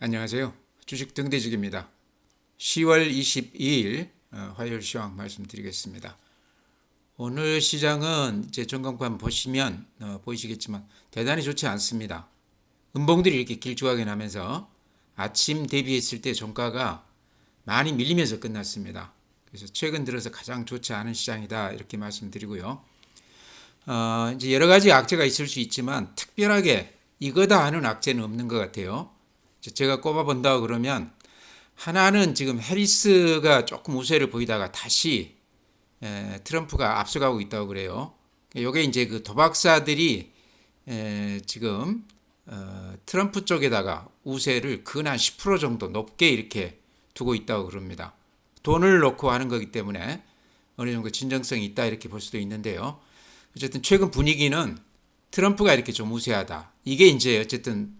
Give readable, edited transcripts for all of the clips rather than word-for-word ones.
안녕하세요. 주식 등대직입니다. 10월 22일 화요일 시황 말씀드리겠습니다. 오늘 시장은 이제 전광판 보시면 보이시겠지만 대단히 좋지 않습니다. 음봉들이 이렇게 길쭉하게 나면서 아침 대비했을 때 종가가 많이 밀리면서 끝났습니다. 그래서 최근 들어서 가장 좋지 않은 시장이다 이렇게 말씀드리고요. 이제 여러 가지 악재가 있을 수 있지만 특별하게 이거다 하는 악재는 없는 것 같아요. 제가 꼽아본다 그러면 하나는 지금 해리스가 조금 우세를 보이다가 다시 트럼프가 앞서가고 있다고 그래요. 이게 이제 그 도박사들이 지금 트럼프 쪽에다가 우세를 근 한 10% 정도 높게 이렇게 두고 있다고 그럽니다. 돈을 놓고 하는 거기 때문에 어느 정도 진정성이 있다 이렇게 볼 수도 있는데요. 어쨌든 최근 분위기는 트럼프가 이렇게 좀 우세하다. 이게 이제 어쨌든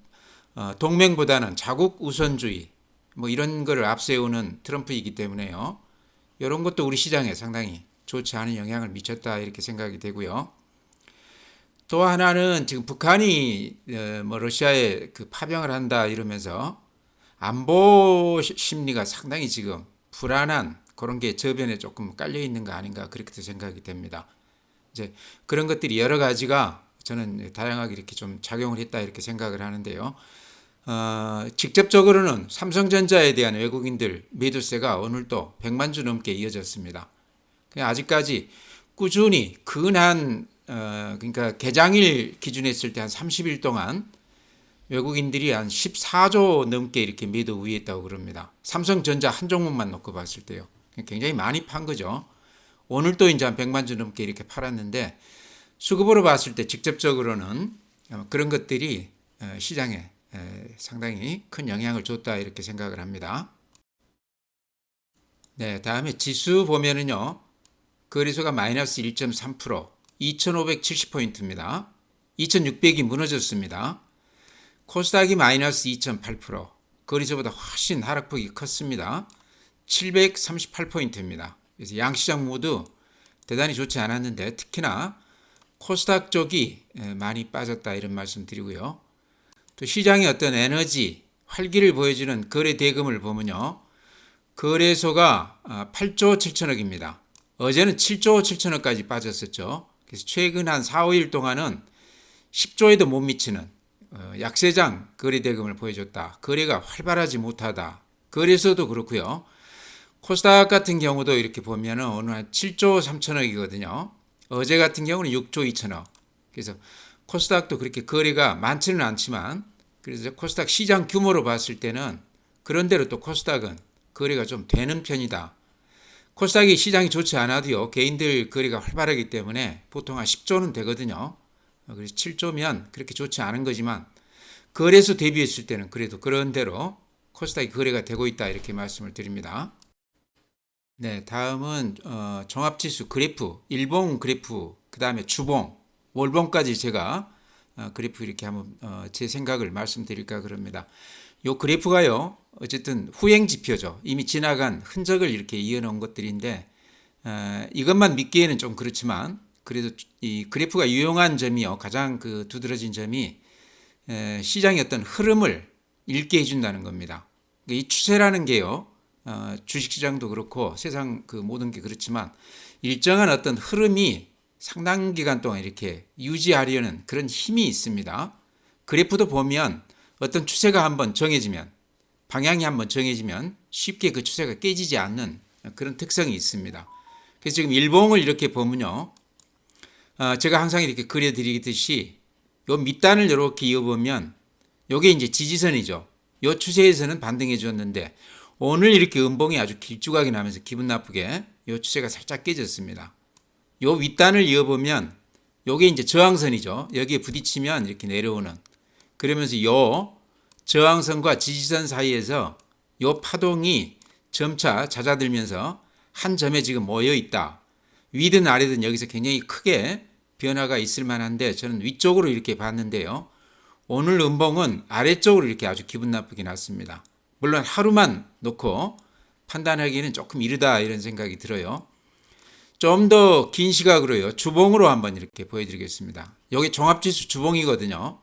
동맹보다는 자국 우선주의 뭐 이런 거를 앞세우는 트럼프이기 때문에요. 이런 것도 우리 시장에 상당히 좋지 않은 영향을 미쳤다 이렇게 생각이 되고요. 또 하나는 지금 북한이 뭐 러시아에 그 파병을 한다 이러면서 안보 심리가 상당히 지금 불안한 그런 게 저변에 조금 깔려 있는 거 아닌가 그렇게 생각이 됩니다. 이제 그런 것들이 여러 가지가 저는 다양하게 이렇게 좀 작용을 했다 이렇게 생각을 하는데요. 직접적으로는 삼성전자에 대한 외국인들 매도세가 오늘도 100만 주 넘게 이어졌습니다. 아직까지 꾸준히 근한 그러니까 개장일 기준에 했을 때 한 30일 동안 외국인들이 한 14조 넘게 이렇게 매도 우위했다고 그럽니다. 삼성전자 한 종목만 놓고 봤을 때요. 굉장히 많이 판 거죠. 오늘도 이제 한 100만 주 넘게 이렇게 팔았는데 수급으로 봤을 때 직접적으로는 그런 것들이 시장에 상당히 큰 영향을 줬다 이렇게 생각을 합니다. 네, 다음에 지수 보면은요. 거래소가 마이너스 1.3%, 2570포인트입니다. 2600이 무너졌습니다. 코스닥이 마이너스 2.8%, 거래소보다 훨씬 하락폭이 컸습니다. 738포인트입니다. 그래서 양시장 모두 대단히 좋지 않았는데 특히나 코스닥 쪽이 많이 빠졌다 이런 말씀 드리고요. 또 시장의 어떤 에너지 활기를 보여주는 거래 대금을 보면요. 거래소가 8조 7천억입니다. 어제는 7조 7천억까지 빠졌었죠. 그래서 최근 한 4, 5일 동안은 10조에도 못 미치는 약세장 거래 대금을 보여줬다. 거래가 활발하지 못하다. 거래소도 그렇고요. 코스닥 같은 경우도 이렇게 보면은 오늘 한 7조 3천억이거든요. 어제 같은 경우는 6조 2천억. 그래서 코스닥도 그렇게 거래가 많지는 않지만 그래서 코스닥 시장 규모로 봤을 때는 그런대로 또 코스닥은 거래가 좀 되는 편이다. 코스닥이 시장이 좋지 않아도요. 개인들 거래가 활발하기 때문에 보통 한 10조는 되거든요. 그래서 7조면 그렇게 좋지 않은 거지만 거래소 대비했을 때는 그래도 그런대로 코스닥이 거래가 되고 있다 이렇게 말씀을 드립니다. 네, 다음은 종합지수 그래프, 일봉 그래프, 그 다음에 주봉, 월봉까지 제가 그래프 이렇게 한번 제 생각을 말씀드릴까 그럽니다. 요 그래프가요, 어쨌든 후행 지표죠. 이미 지나간 흔적을 이렇게 이어놓은 것들인데 이것만 믿기에는 좀 그렇지만 그래도 이 그래프가 유용한 점이요, 가장 그 두드러진 점이 시장의 어떤 흐름을 읽게 해준다는 겁니다. 이 추세라는 게요. 주식시장도 그렇고 세상 그 모든 게 그렇지만 일정한 어떤 흐름이 상당 기간 동안 이렇게 유지하려는 그런 힘이 있습니다. 그래프도 보면 어떤 추세가 한번 정해지면 방향이 한번 정해지면 쉽게 그 추세가 깨지지 않는 그런 특성이 있습니다. 그래서 지금 일봉을 이렇게 보면요. 제가 항상 이렇게 그려드리듯이 요 밑단을 이렇게 이어보면 요게 이제 지지선이죠. 요 추세에서는 반등해 줬는데 오늘 이렇게 음봉이 아주 길쭉하게 나면서 기분 나쁘게 요 추세가 살짝 깨졌습니다. 요 윗단을 이어보면 요게 이제 저항선이죠. 여기에 부딪히면 이렇게 내려오는 그러면서 요 저항선과 지지선 사이에서 요 파동이 점차 잦아들면서 한 점에 지금 모여 있다. 위든 아래든 여기서 굉장히 크게 변화가 있을 만한데 저는 위쪽으로 이렇게 봤는데요. 오늘 음봉은 아래쪽으로 이렇게 아주 기분 나쁘게 났습니다. 물론 하루만 놓고 판단하기에는 조금 이르다 이런 생각이 들어요. 좀 더 긴 시각으로요. 주봉으로 한번 이렇게 보여드리겠습니다. 여기 종합지수 주봉이거든요.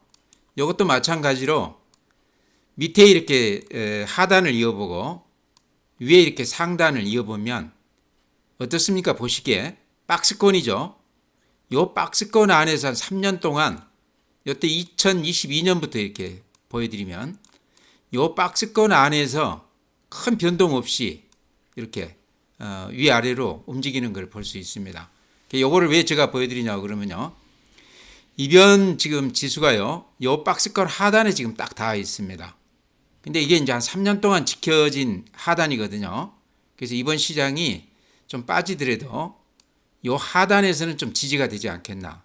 이것도 마찬가지로 밑에 이렇게 하단을 이어보고 위에 이렇게 상단을 이어보면 어떻습니까? 보시기에 박스권이죠. 요 박스권 안에서 한 3년 동안 이때 2022년부터 이렇게 보여드리면 요 박스권 안에서 큰 변동 없이 이렇게 위아래로 움직이는 걸 볼 수 있습니다. 요거를 왜 제가 보여드리냐고 그러면요. 이변 지금 지수가요. 요 박스권 하단에 지금 딱 닿아 있습니다. 근데 이게 이제 한 3년 동안 지켜진 하단이거든요. 그래서 이번 시장이 좀 빠지더라도 요 하단에서는 좀 지지가 되지 않겠나.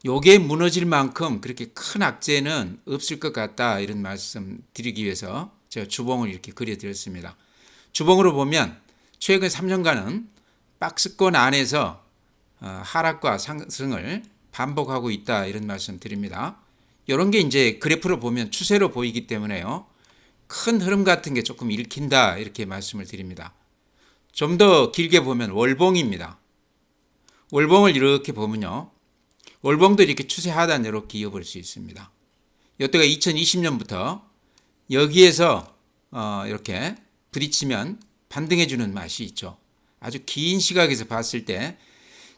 요게 무너질 만큼 그렇게 큰 악재는 없을 것 같다. 이런 말씀 드리기 위해서 제가 주봉을 이렇게 그려드렸습니다. 주봉으로 보면 최근 3년간은 박스권 안에서 하락과 상승을 반복하고 있다. 이런 말씀 드립니다. 이런 게 이제 그래프로 보면 추세로 보이기 때문에요. 큰 흐름 같은 게 조금 읽힌다. 이렇게 말씀을 드립니다. 좀 더 길게 보면 월봉입니다. 월봉을 이렇게 보면요. 월봉도 이렇게 추세 하단 이렇게 이어볼 수 있습니다. 이때가 2020년부터 여기에서 이렇게 부딪히면 반등해주는 맛이 있죠. 아주 긴 시각에서 봤을 때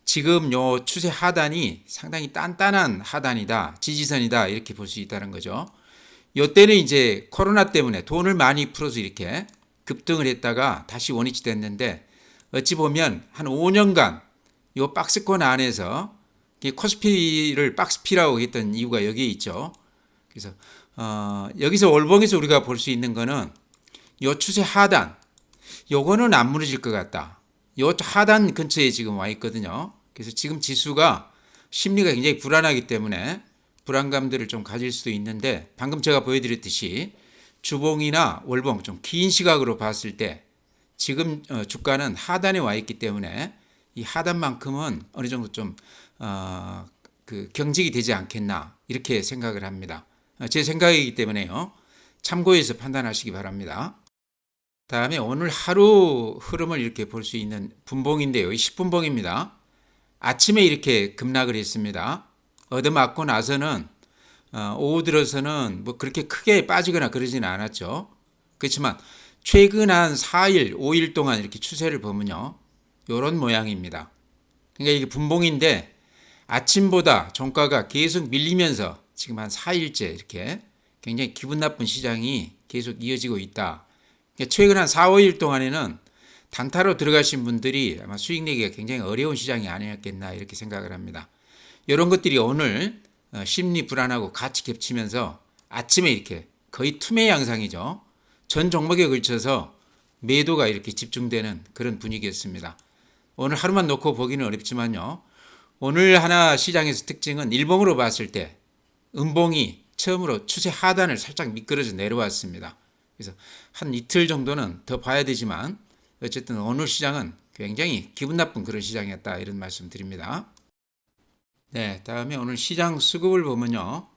지금 요 추세 하단이 상당히 단단한 하단이다, 지지선이다 이렇게 볼 수 있다는 거죠. 이때는 이제 코로나 때문에 돈을 많이 풀어서 이렇게 급등을 했다가 다시 원위치 됐는데 어찌 보면 한 5년간 요 박스권 안에서 코스피를 박스피라고 했던 이유가 여기에 있죠. 그래서 여기서 월봉에서 우리가 볼 수 있는 거는 요 추세 하단 요거는 안 무너질 것 같다. 요 하단 근처에 지금 와 있거든요. 그래서 지금 지수가 심리가 굉장히 불안하기 때문에 불안감들을 좀 가질 수도 있는데 방금 제가 보여드렸듯이 주봉이나 월봉 좀 긴 시각으로 봤을 때 지금 주가는 하단에 와 있기 때문에 이 하단만큼은 어느 정도 좀 경직이 되지 않겠나 이렇게 생각을 합니다. 제 생각이기 때문에요. 참고해서 판단하시기 바랍니다. 다음에 오늘 하루 흐름을 이렇게 볼 수 있는 분봉인데요. 10분봉입니다. 아침에 이렇게 급락을 했습니다. 얻어맞고 나서는 오후 들어서는 뭐 그렇게 크게 빠지거나 그러지는 않았죠. 그렇지만 최근 한 4일, 5일 동안 이렇게 추세를 보면요. 이런 모양입니다. 그러니까 이게 분봉인데 아침보다 종가가 계속 밀리면서 지금 한 4일째 이렇게 굉장히 기분 나쁜 시장이 계속 이어지고 있다. 그러니까 최근 한 4, 5일 동안에는 단타로 들어가신 분들이 아마 수익 내기가 굉장히 어려운 시장이 아니었겠나 이렇게 생각을 합니다. 이런 것들이 오늘 심리 불안하고 같이 겹치면서 아침에 이렇게 거의 투매 양상이죠. 전 종목에 걸쳐서 매도가 이렇게 집중되는 그런 분위기였습니다. 오늘 하루만 놓고 보기는 어렵지만요. 오늘 하나 시장에서 특징은 일봉으로 봤을 때 음봉이 처음으로 추세 하단을 살짝 미끄러져 내려왔습니다. 그래서 한 이틀 정도는 더 봐야 되지만 어쨌든 오늘 시장은 굉장히 기분 나쁜 그런 시장이었다 이런 말씀 드립니다. 네, 다음에 오늘 시장 수급을 보면요.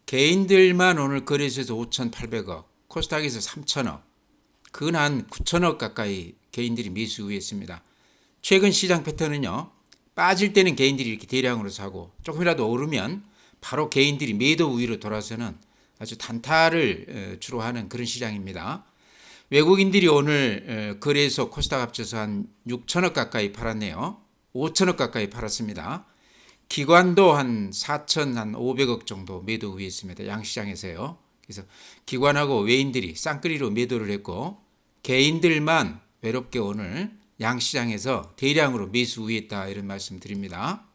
개인들만 오늘 거래소에서 5,800억, 코스닥에서 3,000억, 근한 9,000억 가까이 개인들이 매수했습니다. 최근 시장 패턴은요. 빠질 때는 개인들이 이렇게 대량으로 사고 조금이라도 오르면 바로 개인들이 매도 우위로 돌아서는 아주 단타를 주로 하는 그런 시장입니다. 외국인들이 오늘 거래소 코스닥 합쳐서 한 6천억 가까이 팔았네요. 5천억 가까이 팔았습니다. 기관도 한 4,500억 정도 매도 우위했습니다. 양시장에서요. 그래서 기관하고 외인들이 쌍끌이로 매도를 했고 개인들만 외롭게 오늘 양시장에서 대량으로 매수 우위했다 이런 말씀 드립니다.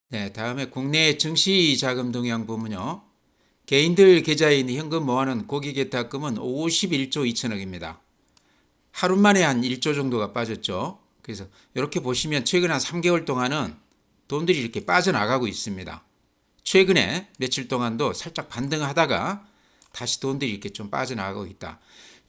네, 다음에 국내 증시 자금 동향 보면요. 개인들 계좌에 있는 현금 모아놓은 고객예탁금은 51조 2천억입니다. 하루 만에 한 1조 정도가 빠졌죠. 그래서 이렇게 보시면 최근 한 3개월 동안은 돈들이 이렇게 빠져나가고 있습니다. 최근에 며칠 동안도 살짝 반등하다가 다시 돈들이 이렇게 좀 빠져나가고 있다.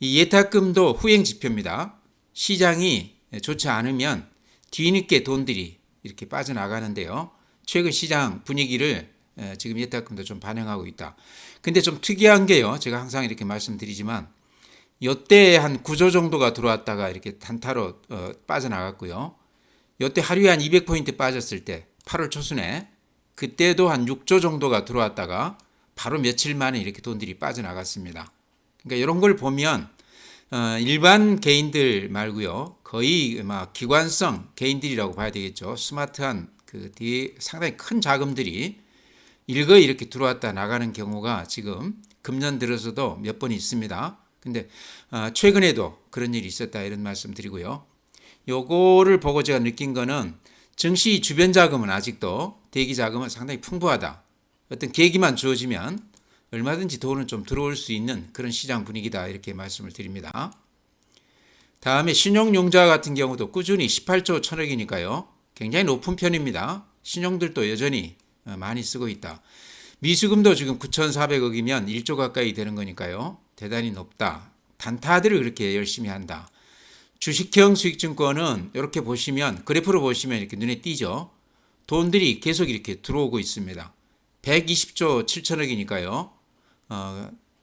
이 예탁금도 후행 지표입니다. 시장이 좋지 않으면 뒤늦게 돈들이 이렇게 빠져나가는데요. 최근 시장 분위기를 지금 예탁금도 좀 반영하고 있다. 근데 좀 특이한 게요. 제가 항상 이렇게 말씀드리지만 이때 한 9조 정도가 들어왔다가 이렇게 단타로 빠져나갔고요. 이때 하루에 한 200포인트 빠졌을 때 8월 초순에 그때도 한 6조 정도가 들어왔다가 바로 며칠 만에 이렇게 돈들이 빠져나갔습니다. 그러니까 이런 걸 보면 일반 개인들 말고요. 거의 막 기관성 개인들이라고 봐야 되겠죠. 스마트한 그 뒤에 상당히 큰 자금들이 일거에 이렇게 들어왔다 나가는 경우가 지금 금년 들어서도 몇 번 있습니다. 근데 최근에도 그런 일이 있었다 이런 말씀 드리고요. 요거를 보고 제가 느낀 거는 증시 주변 자금은 아직도 대기 자금은 상당히 풍부하다. 어떤 계기만 주어지면 얼마든지 돈은 좀 들어올 수 있는 그런 시장 분위기다 이렇게 말씀을 드립니다. 다음에 신용융자 같은 경우도 꾸준히 18조 천억이니까요. 굉장히 높은 편입니다. 신용들도 여전히 많이 쓰고 있다. 미수금도 지금 9,400억이면 1조 가까이 되는 거니까요. 대단히 높다. 단타들을 그렇게 열심히 한다. 주식형 수익증권은 이렇게 보시면 그래프로 보시면 이렇게 눈에 띄죠. 돈들이 계속 이렇게 들어오고 있습니다. 120조 7천억이니까요.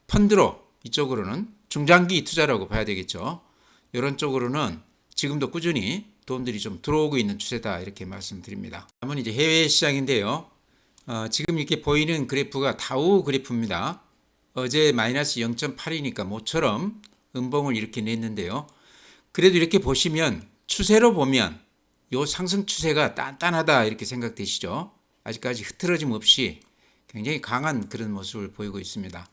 펀드로 이쪽으로는 중장기 투자라고 봐야 되겠죠. 이런 쪽으로는 지금도 꾸준히 돈들이 좀 들어오고 있는 추세다 이렇게 말씀드립니다. 다음은 이제 해외 시장인데요. 지금 이렇게 보이는 그래프가 다우 그래프입니다. 어제 마이너스 0.8이니까 모처럼 음봉을 이렇게 냈는데요. 그래도 이렇게 보시면 추세로 보면 요 상승 추세가 단단하다 이렇게 생각되시죠? 아직까지 흐트러짐 없이 굉장히 강한 그런 모습을 보이고 있습니다.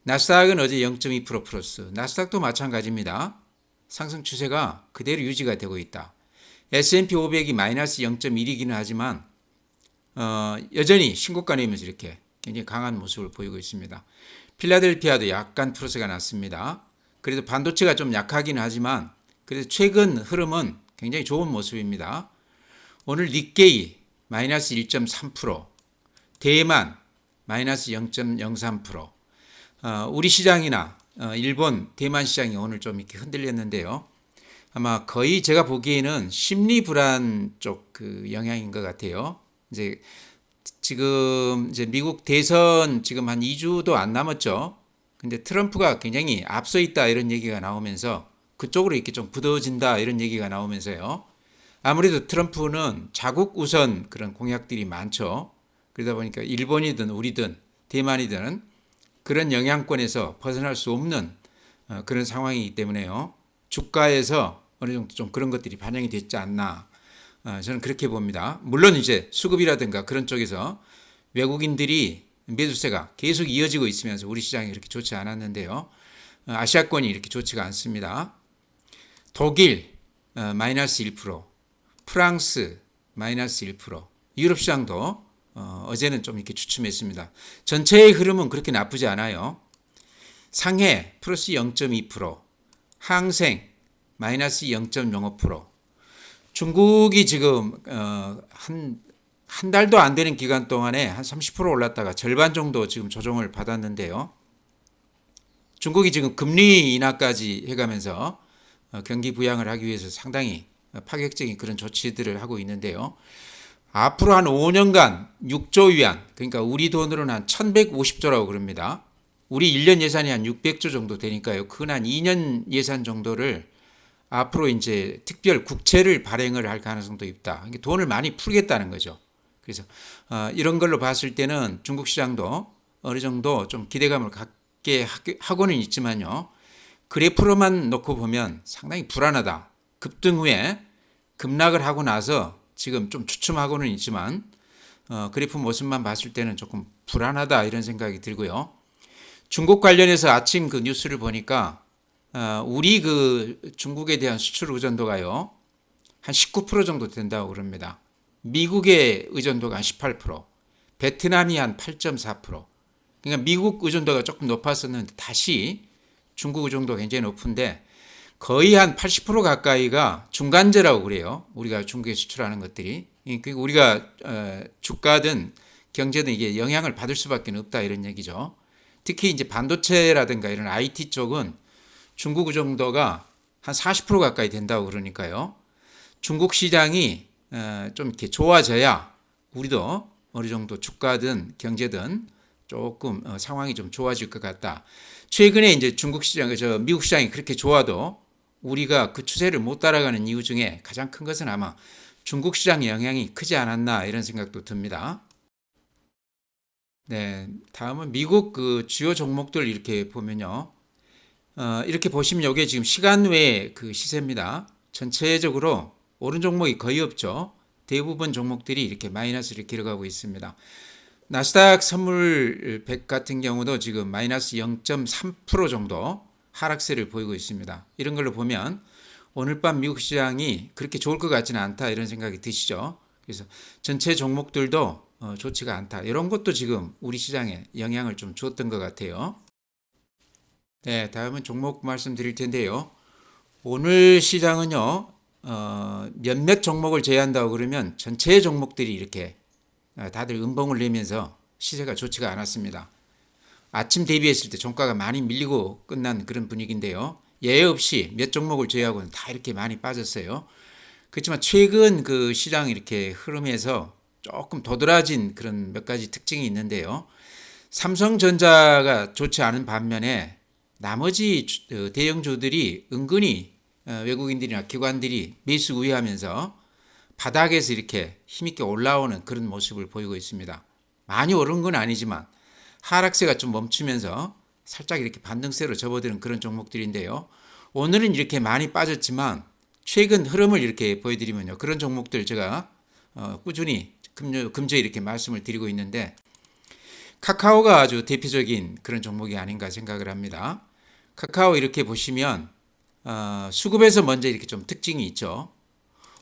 나스닥은 어제 0.2% 플러스, 나스닥도 마찬가지입니다. 상승 추세가 그대로 유지가 되고 있다. S&P 500이 마이너스 0.1이기는 하지만 여전히 신고가 내면서 이렇게 굉장히 강한 모습을 보이고 있습니다. 필라델피아도 약간 플러스가 났습니다. 그래도 반도체가 좀 약하긴 하지만 그래도 최근 흐름은 굉장히 좋은 모습입니다. 오늘 니케이 마이너스 1.3%, 대만 마이너스 0.03%, 우리 시장이나 일본, 대만 시장이 오늘 좀 이렇게 흔들렸는데요. 아마 거의 제가 보기에는 심리 불안 쪽 그 영향인 것 같아요. 이제 지금 이제 미국 대선 지금 한 2주도 안 남았죠. 근데 트럼프가 굉장히 앞서 있다 이런 얘기가 나오면서 그쪽으로 이렇게 좀 굳어진다 이런 얘기가 나오면서요. 아무래도 트럼프는 자국 우선 그런 공약들이 많죠. 그러다 보니까 일본이든 우리든 대만이든 그런 영향권에서 벗어날 수 없는 그런 상황이기 때문에요. 주가에서 어느 정도 좀 그런 것들이 반영이 됐지 않나. 저는 그렇게 봅니다. 물론 이제 수급이라든가 그런 쪽에서 외국인들이 매수세가 계속 이어지고 있으면서 우리 시장이 그렇게 좋지 않았는데요. 아시아권이 이렇게 좋지가 않습니다. 독일 마이너스 1%, 프랑스 마이너스 1%, 유럽 시장도 어제는 좀 이렇게 주춤했습니다. 전체의 흐름은 그렇게 나쁘지 않아요. 상해 플러스 0.2%, 항생 마이너스 0.05%, 중국이 지금 한 달도 안 되는 기간 동안에 한 30% 올랐다가 절반 정도 지금 조정을 받았는데요. 중국이 지금 금리 인하까지 해가면서 경기 부양을 하기 위해서 상당히 파격적인 그런 조치들을 하고 있는데요. 앞으로 한 5년간 6조 위안, 그러니까 우리 돈으로는 한 1150조라고 그럽니다. 우리 1년 예산이 한 600조 정도 되니까요. 그건 한 2년 예산 정도를 앞으로 이제 특별 국채를 발행을 할 가능성도 있다. 돈을 많이 풀겠다는 거죠. 그래서 이런 걸로 봤을 때는 중국 시장도 어느 정도 좀 기대감을 갖게 하고는 있지만요. 그래프로만 놓고 보면 상당히 불안하다. 급등 후에 급락을 하고 나서 지금 좀 주춤하고는 있지만 그래프 모습만 봤을 때는 조금 불안하다 이런 생각이 들고요. 중국 관련해서 아침 그 뉴스를 보니까 우리 그 중국에 대한 수출 의존도가요 한 19% 정도 된다고 그럽니다. 미국의 의존도가 한 18%, 베트남이 한 8.4%. 그러니까 미국 의존도가 조금 높았었는데 다시 중국 의존도가 굉장히 높은데 거의 한 80% 가까이가 중간재라고 그래요. 우리가 중국에 수출하는 것들이. 그러니까 우리가 주가든 경제든 이게 영향을 받을 수밖에 없다 이런 얘기죠. 특히 이제 반도체라든가 이런 IT 쪽은 중국 의존도가 한 40% 가까이 된다고 그러니까요. 중국 시장이 좀 이렇게 좋아져야 우리도 어느 정도 주가든 경제든 조금 상황이 좀 좋아질 것 같다. 최근에 이제 중국 시장, 미국 시장이 그렇게 좋아도 우리가 그 추세를 못 따라가는 이유 중에 가장 큰 것은 아마 중국 시장의 영향이 크지 않았나 이런 생각도 듭니다. 네, 다음은 미국 그 주요 종목들 이렇게 보면요. 이렇게 보시면 이게 지금 시간 외의 그 시세입니다. 전체적으로 오른 종목이 거의 없죠. 대부분 종목들이 이렇게 마이너스를 기록하고 있습니다. 나스닥 선물 100 같은 경우도 지금 마이너스 0.3% 정도 하락세를 보이고 있습니다. 이런 걸로 보면 오늘 밤 미국 시장이 그렇게 좋을 것 같지는 않다 이런 생각이 드시죠. 그래서 전체 종목들도 좋지가 않다. 이런 것도 지금 우리 시장에 영향을 좀 줬던 것 같아요. 네, 다음은 종목 말씀드릴 텐데요. 오늘 시장은요, 몇몇 종목을 제외한다고 그러면 전체 종목들이 이렇게 다들 음봉을 내면서 시세가 좋지가 않았습니다. 아침 대비했을 때 종가가 많이 밀리고 끝난 그런 분위기인데요. 예외 없이 몇 종목을 제외하고는 다 이렇게 많이 빠졌어요. 그렇지만 최근 그 시장 이렇게 흐름에서 조금 도드라진 그런 몇 가지 특징이 있는데요. 삼성전자가 좋지 않은 반면에 나머지 대형주들이 은근히 외국인들이나 기관들이 매수 우위하면서 바닥에서 이렇게 힘있게 올라오는 그런 모습을 보이고 있습니다. 많이 오른 건 아니지만 하락세가 좀 멈추면서 살짝 이렇게 반등세로 접어드는 그런 종목들인데요. 오늘은 이렇게 많이 빠졌지만 최근 흐름을 이렇게 보여드리면요. 그런 종목들 제가 꾸준히 금주에 이렇게 말씀을 드리고 있는데 카카오가 아주 대표적인 그런 종목이 아닌가 생각을 합니다. 카카오 이렇게 보시면 수급에서 먼저 이렇게 좀 특징이 있죠.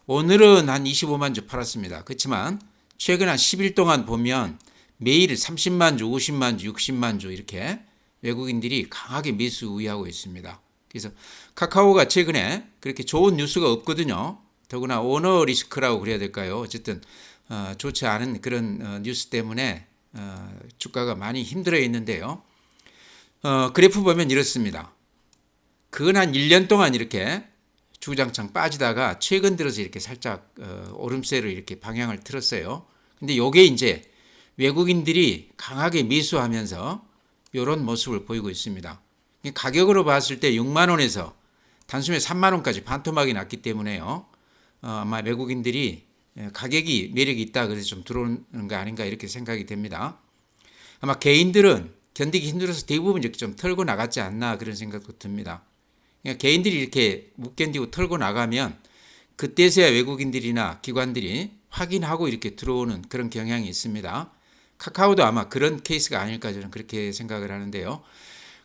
오늘은 한 25만 주 팔았습니다. 그렇지만 최근 한 10일 동안 보면 매일 30만 주, 50만 주, 60만 주 이렇게 외국인들이 강하게 매수 우위하고 있습니다. 그래서 카카오가 최근에 그렇게 좋은 뉴스가 없거든요. 더구나 오너 리스크라고 그래야 될까요? 어쨌든 좋지 않은 그런 뉴스 때문에 주가가 많이 힘들어 있는데요. 그래프 보면 이렇습니다. 그건 한 1년 동안 이렇게 주장창 빠지다가 최근 들어서 이렇게 살짝 오름세로 이렇게 방향을 틀었어요. 근데 요게 이제 외국인들이 강하게 매수하면서 이런 모습을 보이고 있습니다. 가격으로 봤을 때 6만 원에서 단숨에 3만 원까지 반토막이 났기 때문에요. 아마 외국인들이 가격이 매력이 있다 그래서 좀 들어오는 거 아닌가 이렇게 생각이 됩니다. 아마 개인들은 견디기 힘들어서 대부분 이렇게 좀 털고 나갔지 않나 그런 생각도 듭니다. 그러니까 개인들이 이렇게 못 견디고 털고 나가면 그때서야 외국인들이나 기관들이 확인하고 이렇게 들어오는 그런 경향이 있습니다. 카카오도 아마 그런 케이스가 아닐까 저는 그렇게 생각을 하는데요.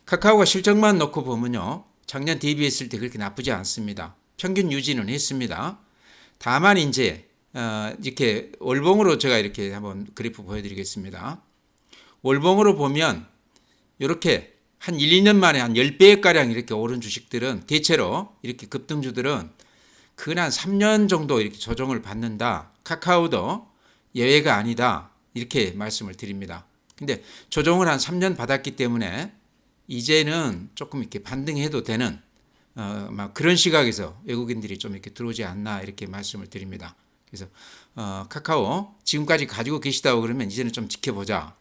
카카오가 실적만 놓고 보면요. 작년 대비했을 때 그렇게 나쁘지 않습니다. 평균 유지는 했습니다. 다만 이제 이렇게 월봉으로 제가 이렇게 한번 그래프 보여드리겠습니다. 월봉으로 보면 이렇게 한 1, 2년 만에 한 10배가량 이렇게 오른 주식들은 대체로 이렇게 급등주들은 근한 3년 정도 이렇게 조정을 받는다. 카카오도 예외가 아니다. 이렇게 말씀을 드립니다. 근데 조정을 한 3년 받았기 때문에 이제는 조금 이렇게 반등해도 되는 막 그런 시각에서 외국인들이 좀 이렇게 들어오지 않나 이렇게 말씀을 드립니다. 그래서 카카오 지금까지 가지고 계시다고 그러면 이제는 좀 지켜보자.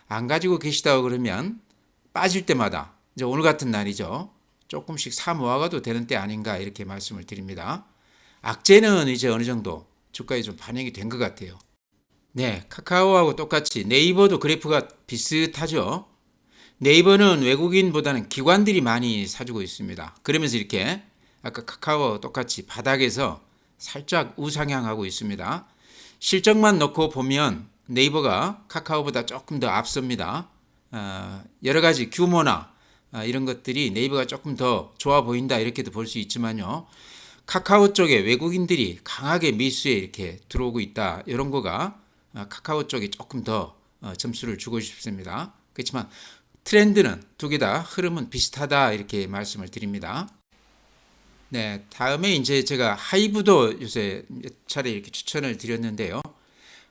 안 가지고 계시다고 그러면 빠질 때마다 이제 오늘 같은 날이죠. 조금씩 사 모아가도 되는 때 아닌가 이렇게 말씀을 드립니다. 악재는 이제 어느 정도 주가에 좀 반영이 된 것 같아요. 네, 카카오하고 똑같이 네이버도 그래프가 비슷하죠. 네이버는 외국인보다는 기관들이 많이 사주고 있습니다. 그러면서 이렇게 아까 카카오 똑같이 바닥에서 살짝 우상향하고 있습니다. 실적만 놓고 보면 네이버가 카카오보다 조금 더 앞섭니다. 여러 가지 규모나 이런 것들이 네이버가 조금 더 좋아 보인다 이렇게도 볼 수 있지만요. 카카오 쪽에 외국인들이 강하게 매수에 이렇게 들어오고 있다. 이런 거가 카카오 쪽에 조금 더 점수를 주고 싶습니다. 그렇지만 트렌드는 두 개 다 흐름은 비슷하다 이렇게 말씀을 드립니다. 네, 다음에 이제 제가 하이브도 요새 몇 차례 이렇게 추천을 드렸는데요.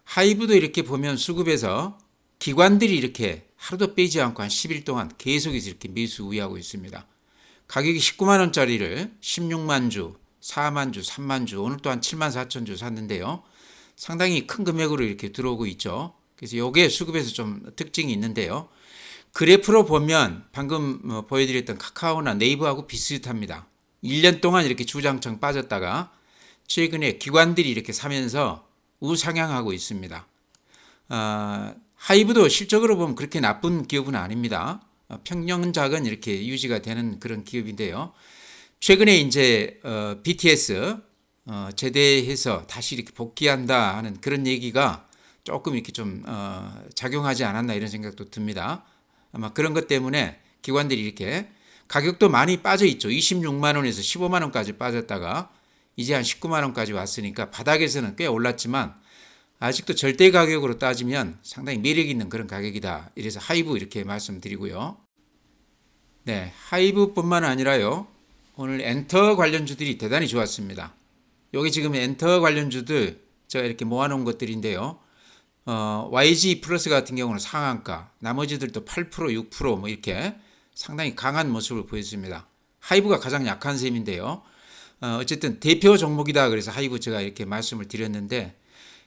하이브도 이렇게 보면 수급에서 기관들이 이렇게 하루도 빼지 않고 한 10일 동안 계속해서 이렇게 매수 우위하고 있습니다. 가격이 19만 원짜리를 16만 주, 4만 주, 3만 주, 오늘 또한 7만 4천 주 샀는데요. 상당히 큰 금액으로 이렇게 들어오고 있죠. 그래서 이게 수급에서 좀 특징이 있는데요. 그래프로 보면 방금 보여드렸던 카카오나 네이버하고 비슷합니다. 1년 동안 이렇게 주장창 빠졌다가 최근에 기관들이 이렇게 사면서 우상향하고 있습니다. 하이브도 실적으로 보면 그렇게 나쁜 기업은 아닙니다. 평년작은 이렇게 유지가 되는 그런 기업인데요. 최근에 이제 BTS 제대해서 다시 이렇게 복귀한다 하는 그런 얘기가 조금 이렇게 좀 작용하지 않았나 이런 생각도 듭니다. 아마 그런 것 때문에 기관들이 이렇게 가격도 많이 빠져 있죠. 26만 원에서 15만 원까지 빠졌다가 이제 한 19만 원까지 왔으니까 바닥에서는 꽤 올랐지만 아직도 절대 가격으로 따지면 상당히 매력 있는 그런 가격이다. 이래서 하이브 이렇게 말씀드리고요. 네, 하이브뿐만 아니라요. 오늘 엔터 관련주들이 대단히 좋았습니다. 여기 지금 엔터 관련주들 제가 이렇게 모아놓은 것들인데요. YG 플러스 같은 경우는 상한가, 나머지들도 8%, 6%뭐 이렇게 상당히 강한 모습을 보였습니다. 하이브가 가장 약한 셈인데요. 어쨌든 대표 종목이다 그래서 하이브 제가 이렇게 말씀을 드렸는데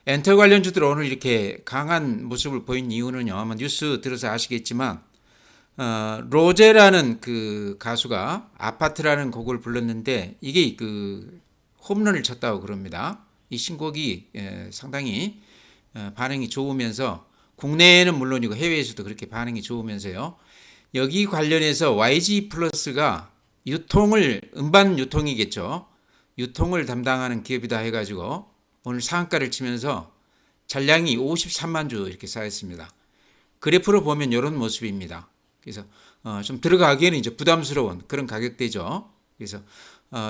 엔터 관련주들 오늘 이렇게 강한 모습을 보인 이유는요. 아마 뉴스 들어서 아시겠지만 로제라는 그 가수가 아파트라는 곡을 불렀는데 이게 그 홈런을 쳤다고 그럽니다. 이 신곡이 상당히 반응이 좋으면서 국내에는 물론이고 해외에서도 그렇게 반응이 좋으면서요. 여기 관련해서 YG 플러스가 유통을 음반 유통이겠죠. 유통을 담당하는 기업이다 해가지고 오늘 상한가를 치면서 잔량이 53만 주 이렇게 쌓였습니다. 그래프로 보면 이런 모습입니다. 그래서 좀 들어가기에는 이제 부담스러운 그런 가격대죠. 그래서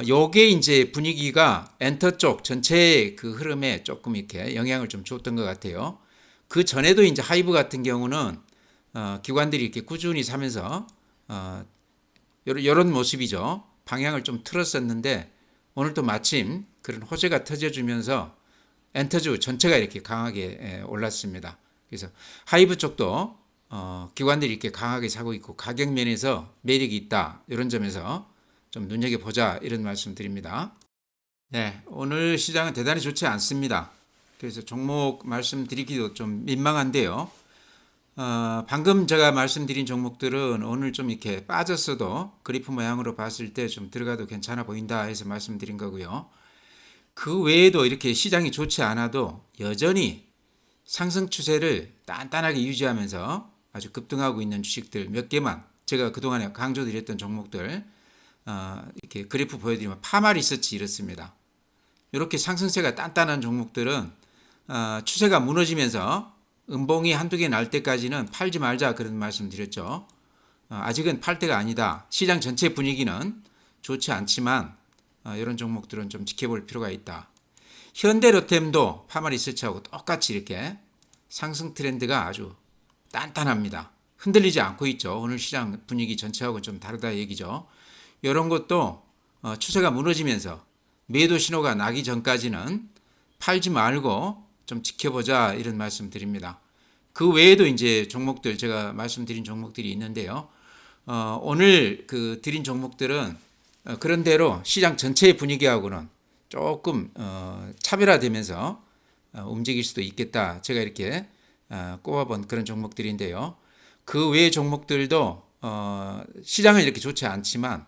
요게 이제 분위기가 엔터 쪽 전체의 그 흐름에 조금 이렇게 영향을 좀 줬던 것 같아요. 그 전에도 이제 하이브 같은 경우는 기관들이 이렇게 꾸준히 사면서 이런 모습이죠. 방향을 좀 틀었었는데 오늘 또 마침 그런 호재가 터져주면서 엔터주 전체가 이렇게 강하게 올랐습니다. 그래서 하이브 쪽도 기관들이 이렇게 강하게 사고 있고 가격 면에서 매력이 있다 이런 점에서 좀 눈여겨보자 이런 말씀 드립니다. 네, 오늘 시장은 대단히 좋지 않습니다. 그래서 종목 말씀드리기도 좀 민망한데요. 방금 제가 말씀드린 종목들은 오늘 좀 이렇게 빠졌어도 그래프 모양으로 봤을 때 좀 들어가도 괜찮아 보인다 해서 말씀드린 거고요. 그 외에도 이렇게 시장이 좋지 않아도 여전히 상승 추세를 단단하게 유지하면서 아주 급등하고 있는 주식들 몇 개만 제가 그동안에 강조드렸던 종목들 이렇게 그래프 보여드리면 파마 리서치 이렇습니다. 이렇게 상승세가 단단한 종목들은 추세가 무너지면서 음봉이 한두 개 날 때까지는 팔지 말자 그런 말씀 드렸죠. 아직은 팔 때가 아니다. 시장 전체 분위기는 좋지 않지만 이런 종목들은 좀 지켜볼 필요가 있다. 현대로템도 파마 리서치하고 똑같이 이렇게 상승 트렌드가 아주 단단합니다. 흔들리지 않고 있죠. 오늘 시장 분위기 전체하고 좀 다르다 얘기죠. 이런 것도 추세가 무너지면서 매도 신호가 나기 전까지는 팔지 말고 좀 지켜보자 이런 말씀 드립니다. 그 외에도 이제 종목들 제가 말씀드린 종목들이 있는데요. 오늘 그 드린 종목들은 그런대로 시장 전체의 분위기하고는 조금 차별화되면서 움직일 수도 있겠다. 제가 이렇게 꼽아본 그런 종목들인데요. 그 외의 종목들도 시장은 이렇게 좋지 않지만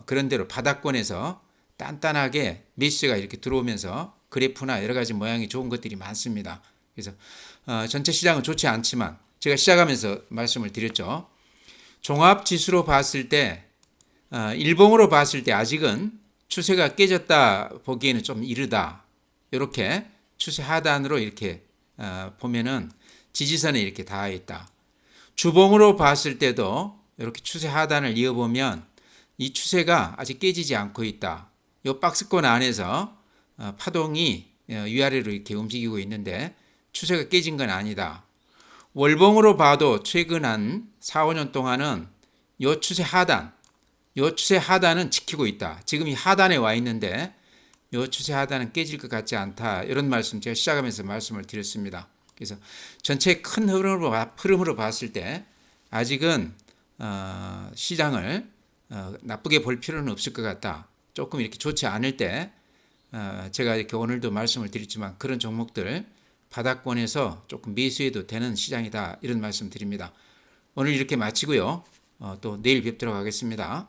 그런대로 바닥권에서 단단하게 매수세가 이렇게 들어오면서 그래프나 여러 가지 모양이 좋은 것들이 많습니다. 그래서 전체 시장은 좋지 않지만 제가 시작하면서 말씀을 드렸죠. 종합지수로 봤을 때 일봉으로 봤을 때 아직은 추세가 깨졌다 보기에는 좀 이르다. 이렇게 추세 하단으로 이렇게 보면은 지지선에 이렇게 닿아 있다. 주봉으로 봤을 때도 이렇게 추세 하단을 이어보면 이 추세가 아직 깨지지 않고 있다. 이 박스권 안에서 파동이 위아래로 이렇게 움직이고 있는데 추세가 깨진 건 아니다. 월봉으로 봐도 최근 한 4, 5년 동안은 이 추세 하단은 지키고 있다. 지금 이 하단에 와 있는데 이 추세 하단은 깨질 것 같지 않다. 이런 말씀 제가 시작하면서 말씀을 드렸습니다. 그래서 전체 큰 흐름으로 봤을 때 아직은 시장을 나쁘게 볼 필요는 없을 것 같다. 조금 이렇게 좋지 않을 때 제가 이렇게 오늘도 말씀을 드렸지만 그런 종목들 바닥권에서 조금 매수해도 되는 시장이다. 이런 말씀 드립니다. 오늘 이렇게 마치고요. 또 내일 뵙도록 하겠습니다.